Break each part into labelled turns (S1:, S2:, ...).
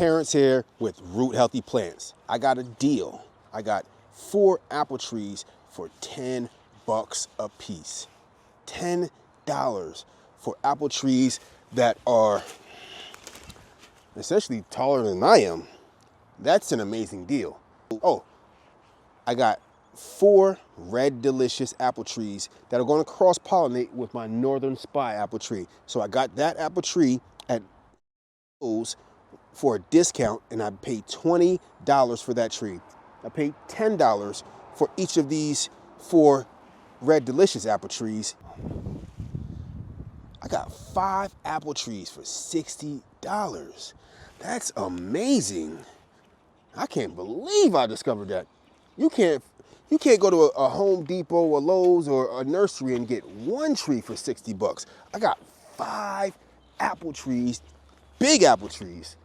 S1: Terrence here with Root Healthy Plants. I got a deal. I got 4 apple trees for $10 a piece. $10 for apple trees that are essentially taller than I am. That's an amazing deal. Oh, I got 4 Red Delicious apple trees that are going to cross-pollinate with my Northern Spy apple tree. So I got that apple tree at Lowe's for a discount, and I paid $20 for that tree. I paid $10 for each of these 4 Red Delicious apple trees. I got 5 apple trees for $60. That's amazing. I can't believe I discovered that. You can't go to a Home Depot or Lowe's or a nursery and get 1 tree for $60. I got 5 apple trees, big apple trees.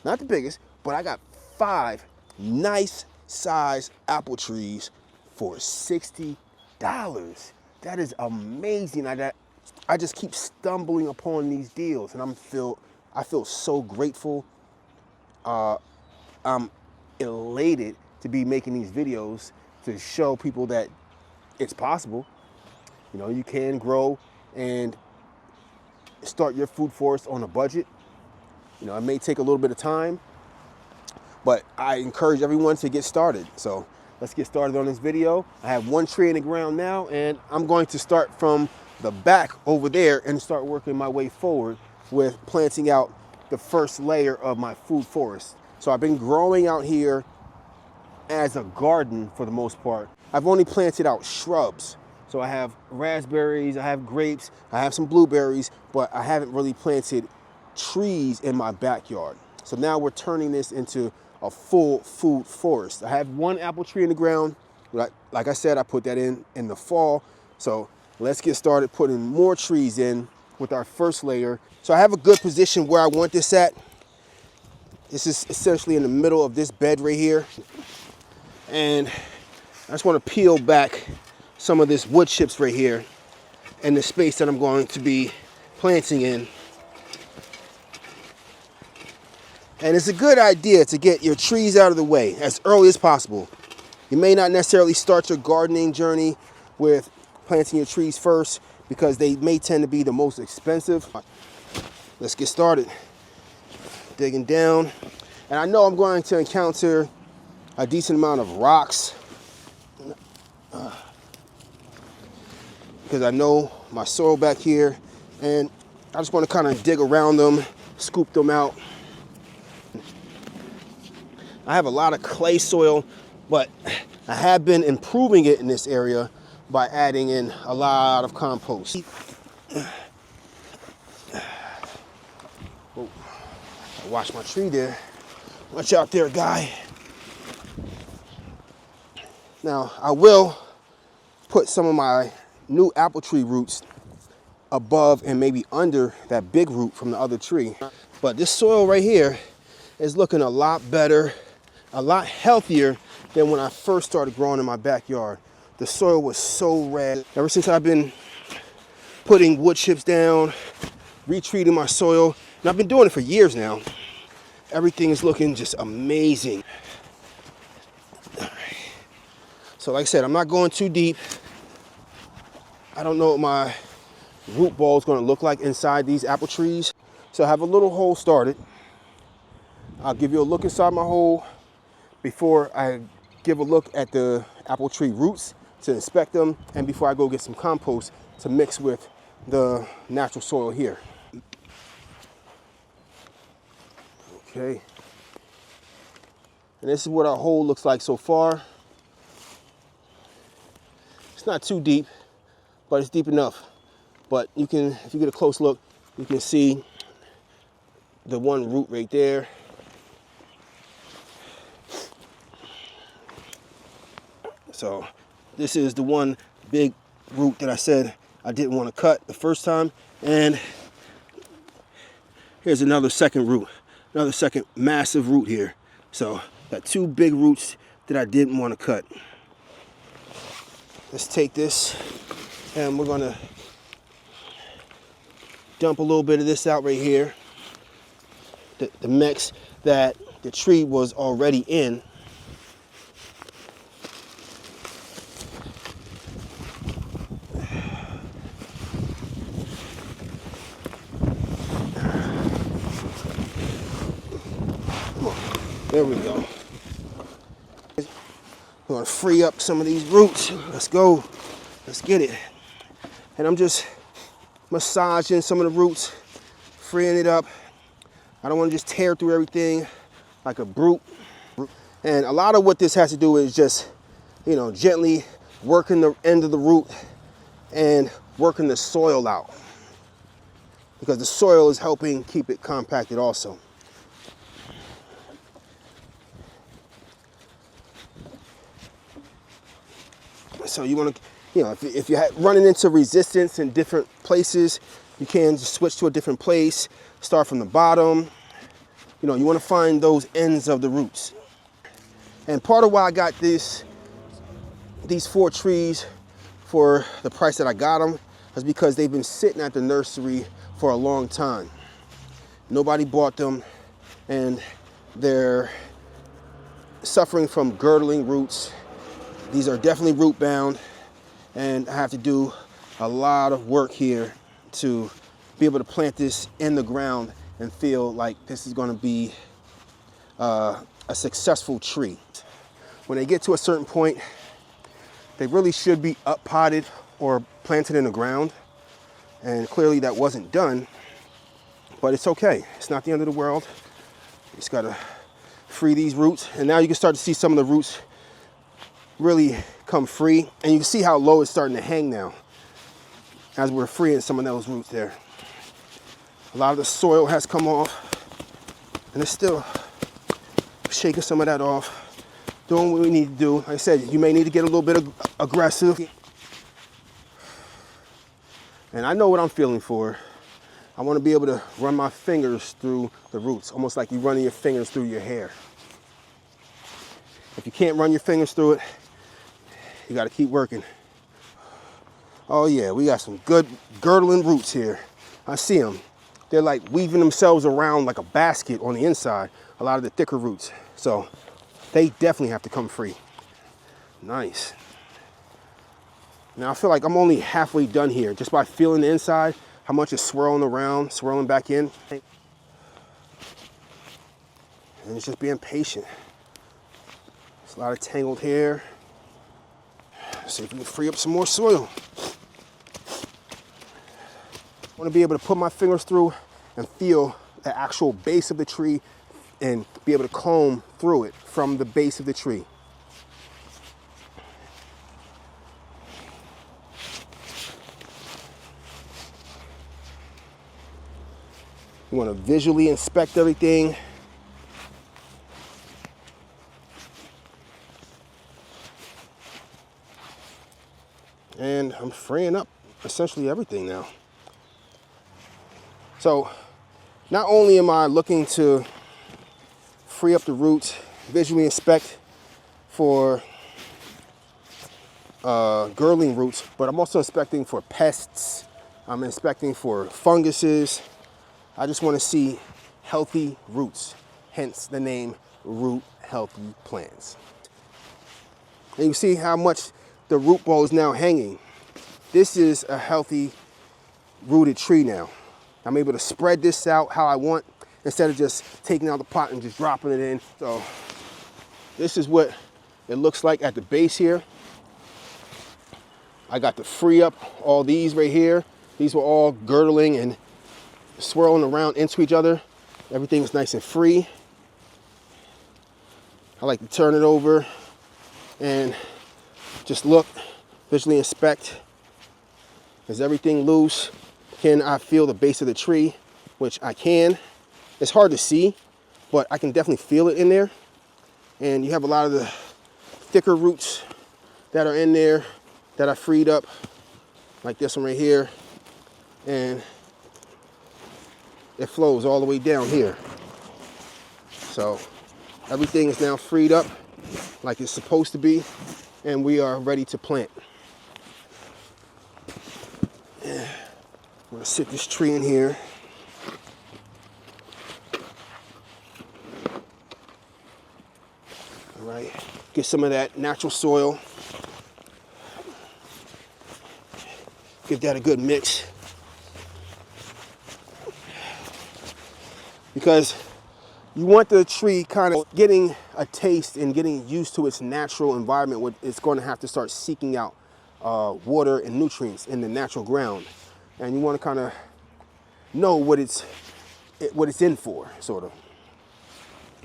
S1: Not the biggest, but I got 5 nice size apple trees for $60. That is amazing. I just keep stumbling upon these deals, and I feel so grateful. I'm elated to be making these videos to show people that it's possible. You know, you can grow and start your food forest on a budget. You know, it may take a little bit of time, but I encourage everyone to get started. So let's get started on this video. I have 1 tree in the ground now, and I'm going to start from the back over there and start working my way forward with planting out the first layer of my food forest. So I've been growing out here as a garden for the most part. I've only planted out shrubs. So I have raspberries, I have grapes, I have some blueberries, but I haven't really planted trees in my backyard. So now we're turning this into a full food forest. I have 1 apple tree in the ground. Like I said, I put that in the fall. So let's get started putting more trees in with our first layer. So I have a good position where I want this at. This is essentially in the middle of this bed right here. And I just want to peel back some of this wood chips right here and the space that I'm going to be planting in. And it's a good idea to get your trees out of the way as early as possible. You may not necessarily start your gardening journey with planting your trees first because they may tend to be the most expensive. Let's get started. Digging down. And I know I'm going to encounter a decent amount of rocks because I know my soil back here, and I just want to kind of dig around them, scoop them out. I have a lot of clay soil, but I have been improving it in this area by adding in a lot of compost. Oh, I watched my tree there. Watch out there, guy. Now, I will put some of my new apple tree roots above and maybe under that big root from the other tree. But this soil right here is looking a lot better, a lot healthier than when I first started growing in my backyard. The soil was so red. Ever since I've been putting wood chips down, retreating my soil, and I've been doing it for years now, everything is looking just amazing. All right. So like I said, I'm not going too deep. I don't know what my root ball is going to look like inside these apple trees. So I have a little hole started. I'll give you a look inside my hole before I give a look at the apple tree roots to inspect them, and before I go get some compost to mix with the natural soil here. Okay. And this is what our hole looks like so far. It's not too deep, but it's deep enough. But you can, if you get a close look, you can see the one root right there. So this is the one big root that I said I didn't want to cut the first time. And here's another second root, another second massive root here. So got 2 big roots that I didn't want to cut. Let's take this and we're going to dump a little bit of this out right here. The mix. that the tree was already in. There we go. We're gonna free up some of these roots. Let's go. Let's get it. And I'm just massaging some of the roots, freeing it up. I don't want to just tear through everything like a brute. And a lot of what this has to do is just, you know, gently working the end of the root and working the soil out, because the soil is helping keep it compacted also. So you want to, you know, if you're running into resistance in different places, you can just switch to a different place, start from the bottom. You know, you want to find those ends of the roots. And part of why I got these 4 trees for the price that I got them is because they've been sitting at the nursery for a long time. Nobody bought them, and they're suffering from girdling roots. These are definitely root bound, and I have to do a lot of work here to be able to plant this in the ground and feel like this is going to be a successful tree. When they get to a certain point, they really should be up potted or planted in the ground, and clearly that wasn't done, but it's okay. It's not the end of the world. You just got to free these roots, and now you can start to see some of the roots really come free, and you can see how low it's starting to hang now as we're freeing some of those roots there. A lot of the soil has come off, and it's still shaking some of that off, doing what we need to do. Like I said, you may need to get a little bit aggressive, and I know what I'm feeling for. I want to be able to run my fingers through the roots, almost like you're running your fingers through your hair. If you can't run your fingers through it, you got to keep working. Oh yeah, we got some good girdling roots here. I see them. They're like weaving themselves around like a basket on the inside, a lot of the thicker roots. So they definitely have to come free. Nice. Now I feel like I'm only halfway done here just by feeling the inside, how much is swirling around, swirling back in. And it's just being patient. There's a lot of tangled hair. See if we can free up some more soil. I want to be able to put my fingers through and feel the actual base of the tree and be able to comb through it from the base of the tree. You want to visually inspect everything. And I'm freeing up essentially everything now. So not only am I looking to free up the roots, visually inspect for girdling roots, but I'm also inspecting for pests. I'm inspecting for funguses. I just want to see healthy roots, hence the name Root Healthy Plants. And you see how much the root ball is now hanging. This is a healthy rooted tree now. I'm able to spread this out how I want instead of just taking out the pot and just dropping it in. So this is what it looks like at the base here. I got to free up all these right here. These were all girdling and swirling around into each other. Everything's nice and free. I like to turn it over and just look, visually inspect. Is everything loose? Can I feel the base of the tree? Which I can. It's hard to see, but I can definitely feel it in there. And you have a lot of the thicker roots that are in there that I freed up, like this one right here. And it flows all the way down here. So everything is now freed up like it's supposed to be, and we are ready to plant. I'm gonna sit this tree in here. Get some of that natural soil. Give that a good mix. Because you want the tree kind of getting a taste and getting used to its natural environment. It's going to have to start seeking out water and nutrients in the natural ground. And you want to kind of know what it's in for, sort of.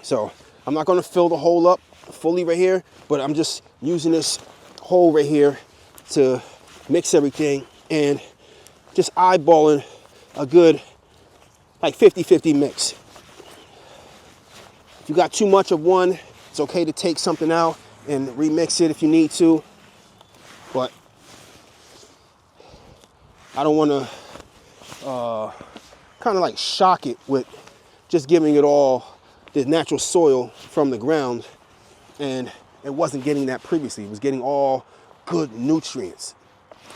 S1: So I'm not going to fill the hole up fully right here, but I'm just using this hole right here to mix everything and just eyeballing a good like 50-50 mix. If you got too much of one, it's okay to take something out and remix it if you need to. But I don't want to kind of like shock it with just giving it all the natural soil from the ground, and it wasn't getting that previously. It was getting all good nutrients.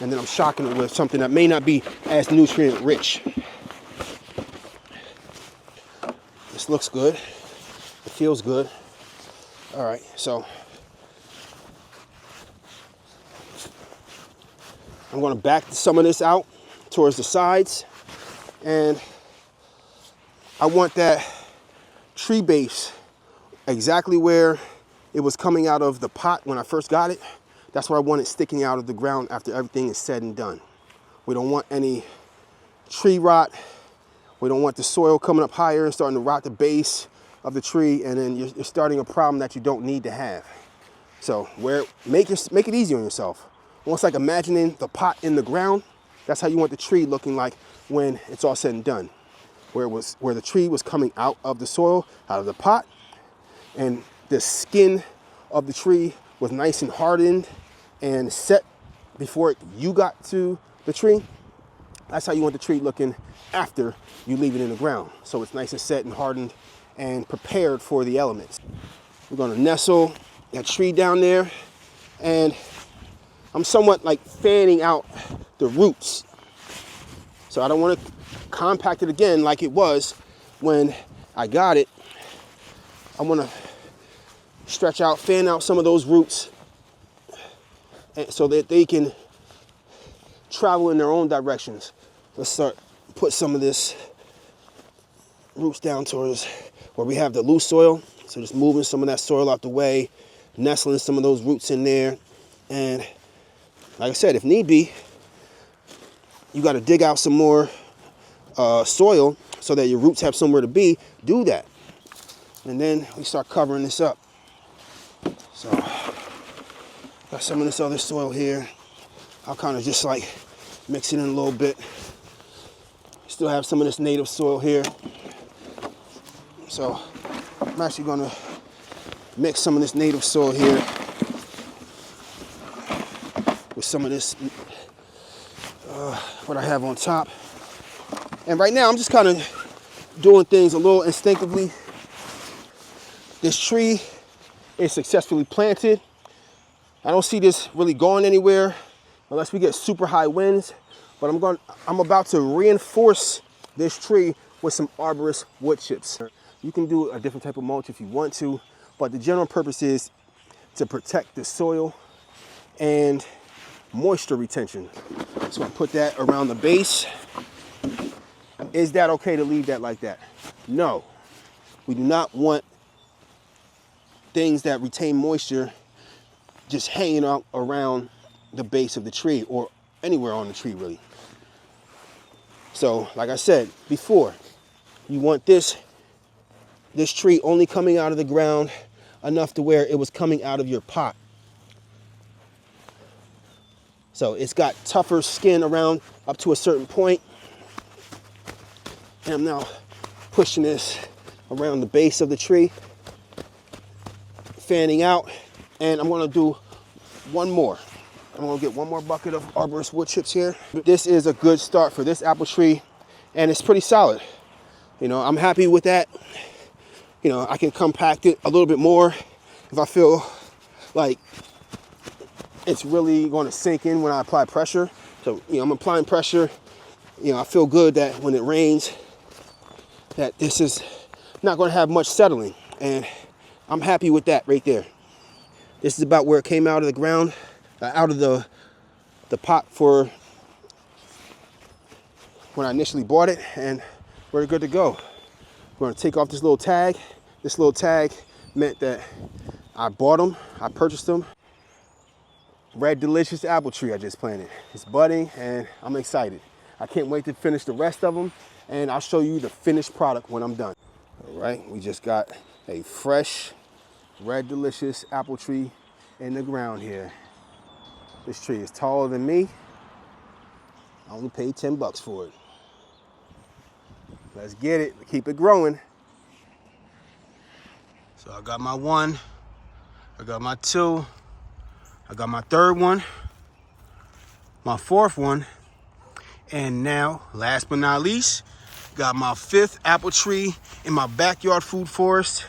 S1: And then I'm shocking it with something that may not be as nutrient rich. This looks good. It feels good. All right, so I'm going to back some of this out towards the sides, and I want that tree base exactly where it was coming out of the pot when I first got it. That's where I want it sticking out of the ground after everything is said and done. We don't want any tree rot. We don't want the soil coming up higher and starting to rot the base of the tree, and then you're starting a problem that you don't need to have. So make it easy on yourself. Almost like imagining the pot in the ground. That's how you want the tree looking like when it's all said and done. Where the tree was coming out of the soil, out of the pot, and the skin of the tree was nice and hardened and set before you got to the tree. That's how you want the tree looking after you leave it in the ground. So it's nice and set and hardened and prepared for the elements. We're gonna nestle that tree down there, and I'm somewhat like fanning out the roots. So I don't want to compact it again like it was when I got it. I want to stretch out, fan out some of those roots so that they can travel in their own directions. Let's start put some of this roots down towards where we have the loose soil. So just moving some of that soil out the way, nestling some of those roots in there. And like I said, if need be, you got to dig out some more soil so that your roots have somewhere to be. Do that. And then we start covering this up. So got some of this other soil here. I'll kind of just like mix it in a little bit. Still have some of this native soil here. So I'm actually gonna mix some of this native soil here with some of this, what I have on top. And right now I'm just kind of doing things a little instinctively. This tree is successfully planted. I don't see this really going anywhere unless we get super high winds, but I'm about to reinforce this tree with some arborist wood chips. You can do a different type of mulch if you want to, but the general purpose is to protect the soil and moisture retention. So I put that around the base. Is that okay to leave that like that? No. We do not want things that retain moisture just hanging out around the base of the tree or anywhere on the tree really. So like I said before, you want this tree only coming out of the ground enough to where it was coming out of your pot. So it's got tougher skin around up to a certain point. And I'm now pushing this around the base of the tree, fanning out, and I'm gonna do one more. I'm gonna get one more bucket of arborist wood chips here. This is a good start for this apple tree, and it's pretty solid. You know, I'm happy with that. You know, I can compact it a little bit more if I feel like it's really going to sink in when I apply pressure. So, you know, I'm applying pressure. You know, I feel good that when it rains, that this is not going to have much settling. And I'm happy with that right there. This is about where it came out of the ground, out of the pot for when I initially bought it, and we're good to go. We're gonna take off this little tag. This little tag meant that I bought them, I purchased them. Red Delicious apple tree I just planted. It's budding and I'm excited. I can't wait to finish the rest of them, and I'll show you the finished product when I'm done. All right, we just got a fresh Red Delicious apple tree in the ground here. This tree is taller than me. I only paid 10 bucks for it. Let's get it, keep it growing. So I got my 1, I got my 2, I got my 3rd one, my 4th one, and now, last but not least, got my 5th apple tree in my backyard food forest.